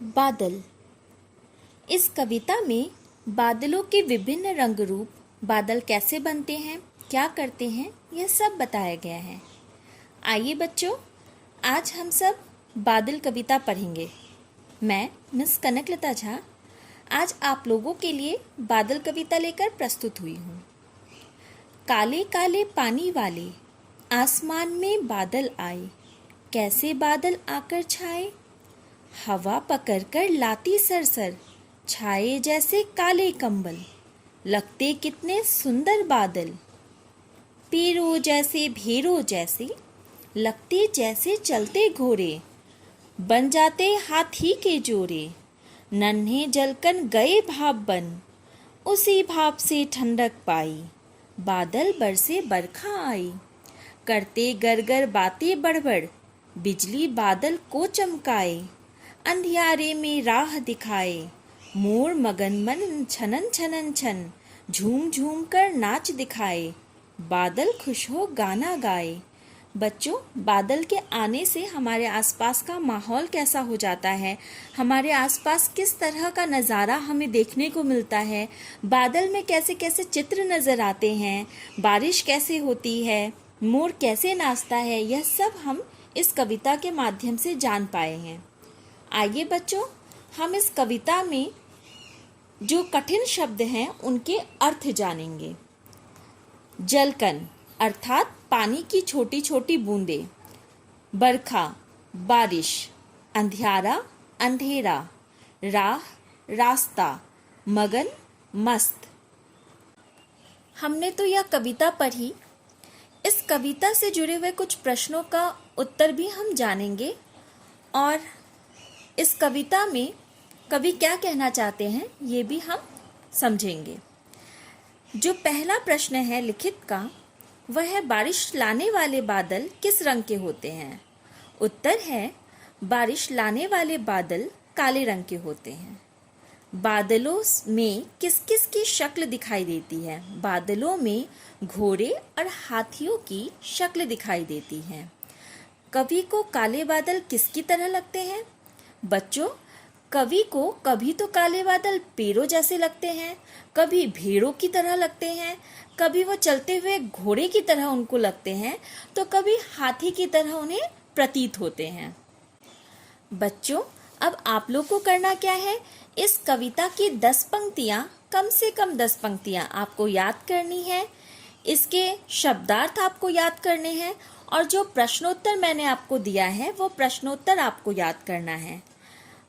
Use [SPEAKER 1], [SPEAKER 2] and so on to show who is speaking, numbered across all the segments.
[SPEAKER 1] बादल। इस कविता में बादलों के विभिन्न रंग रूप, बादल कैसे बनते हैं, क्या करते हैं, यह सब बताया गया है। आइए बच्चों, आज हम सब बादल कविता पढ़ेंगे। मैं मिस कनकलता झा आज आप लोगों के लिए बादल कविता लेकर प्रस्तुत हुई हूँ। काले काले पानी वाले आसमान में बादल आए, कैसे बादल आकर छाए, हवा पकड़कर लाती सरसर, छाए जैसे काले कंबल, लगते कितने सुंदर बादल, पेड़ों जैसे भेड़ों जैसे, लगते जैसे चलते घोड़े, बन जाते हाथी के जोड़े, नन्हे जलकर गए भाप बन, उसी भाप से ठंडक पाई, बादल बरसे बरखा आई, करते गरगर बातें बड़बड़, बिजली बादल को चमकाए, अंधियारे में राह दिखाए, मोर मगन मन छनन छनन छन, झूम झूम कर नाच दिखाए, बादल खुश हो गाना गाए। बच्चों, बादल के आने से हमारे आसपास का माहौल कैसा हो जाता है, हमारे आसपास किस तरह का नज़ारा हमें देखने को मिलता है, बादल में कैसे कैसे चित्र नज़र आते हैं, बारिश कैसे होती है, मोर कैसे नाचता है, यह सब हम इस कविता के माध्यम से जान पाए हैं। आइए बच्चों, हम इस कविता में जो कठिन शब्द हैं उनके अर्थ जानेंगे। जलकण अर्थात पानी की छोटी छोटी बूंदें, बरखा बारिश, अंधियारा अंधेरा, राह रास्ता, मगन मस्त। हमने तो यह कविता पढ़ी। इस कविता से जुड़े हुए कुछ प्रश्नों का उत्तर भी हम जानेंगे और इस कविता में कवि क्या कहना चाहते हैं ये भी हम समझेंगे। जो पहला प्रश्न है लिखित का, वह है बारिश लाने वाले बादल किस रंग के होते हैं। उत्तर है बारिश लाने वाले बादल काले रंग के होते हैं। बादलों में किस किस की शक्ल दिखाई देती है। बादलों में घोड़े और हाथियों की शक्ल दिखाई देती है। कवि को काले बादल किसकी तरह लगते हैं। बच्चों, कवि को कभी तो काले बादल पेड़ों जैसे लगते हैं, कभी भेड़ों की तरह लगते हैं, कभी वो चलते हुए घोड़े की तरह उनको लगते हैं, तो कभी हाथी की तरह उन्हें प्रतीत होते हैं। बच्चों, अब आप लोग को करना क्या है, इस कविता की 10 पंक्तियां, कम से कम 10 पंक्तियां आपको याद करनी है। इसके शब्दार्थ आपको याद करने हैं और जो प्रश्नोत्तर मैंने आपको दिया है वो प्रश्नोत्तर आपको याद करना है।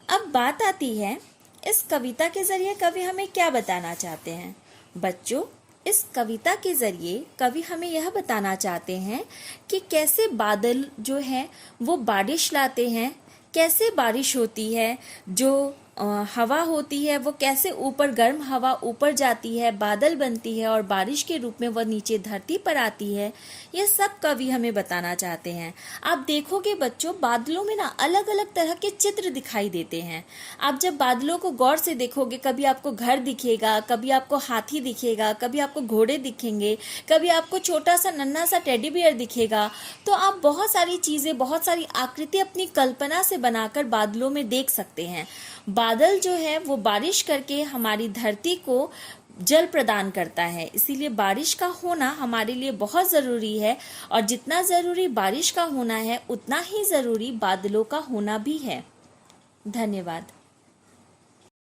[SPEAKER 1] अब बात आती है इस कविता के जरिए कवि हमें क्या बताना चाहते हैं। बच्चों, इस कविता के जरिए कवि हमें यह बताना चाहते हैं कि कैसे बादल जो है वो बारिश लाते हैं, कैसे बारिश होती है, जो हवा होती है वो कैसे ऊपर गर्म हवा ऊपर जाती है, बादल बनती है और बारिश के रूप में वह नीचे धरती पर आती है। यह सब कवि हमें बताना चाहते हैं। आप देखोगे बच्चों, बादलों में ना अलग अलग तरह के चित्र दिखाई देते हैं। आप जब बादलों को गौर से देखोगे, कभी आपको घर दिखेगा, कभी आपको हाथी दिखेगा, कभी आपको घोड़े दिखेंगे, कभी आपको छोटा सा नन्हा सा टेडी बियर दिखेगा। तो आप बहुत सारी चीज़ें, बहुत सारी आकृति अपनी कल्पना से बनाकर बादलों में देख सकते हैं। बादल जो है वो बारिश करके हमारी धरती को जल प्रदान करता है, इसीलिए बारिश का होना हमारे लिए बहुत ज़रूरी है और जितना ज़रूरी बारिश का होना है उतना ही ज़रूरी बादलों का होना भी है। धन्यवाद।